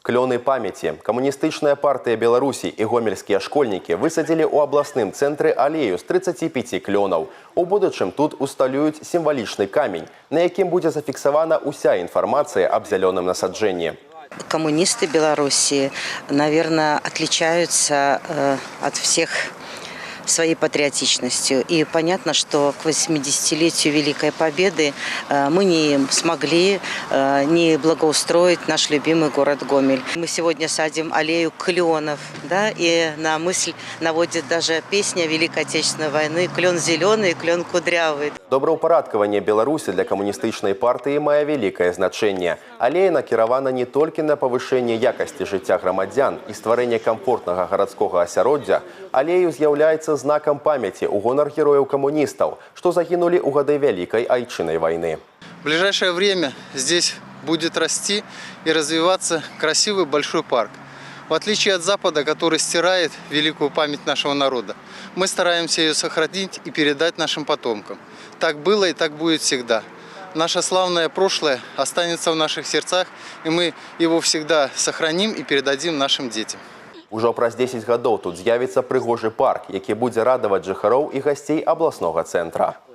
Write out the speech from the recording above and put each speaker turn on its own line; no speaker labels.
Клёны памяти. Камуністычная партия Беларуси и гомельские школьники высадили у областным центре аллею с 35 клёнов. У будущем тут усталюють символичный камень, на яким будет зафиксована уся информация об зеленом насаджении.
Коммунисты Беларуси, наверное, отличаются от всех своей патриотичностью. И понятно, что к 80-летию Великой Победы мы не смогли не благоустроить наш любимый город Гомель. Мы сегодня садим аллею кленов, да, и на мысль наводит даже песня Великой Отечественной войны «Клен зеленый, клен кудрявый».
Добраўпарадкаванне Беларусі для камуністычнай партыі мае вялікае значэнне. Алея накіравана не толькі на павышэнне якасці жыцця грамадзян і стварэнне камфортнага гарадскога асяроддзя, алею з'яўляецца знакам памяти у гонар герояў-камуністаў, што загінулі ў гады Вялікай Айчыннай войны.
В ближайшее время здесь будет расти и развиваться красивый большой парк. В отличие от Запада, который стирает великую память нашего народа, мы стараемся ее сохранить и передать нашим потомкам. Так было и так будет всегда. Наше славное прошлое останется в наших сердцах, и мы его всегда сохраним и передадим нашим детям.
Ужо праз 10 гадоў тут з'явіцца прыгожы парк, які будзе радаваць жыхароў і гасцей абласнога цэнтра.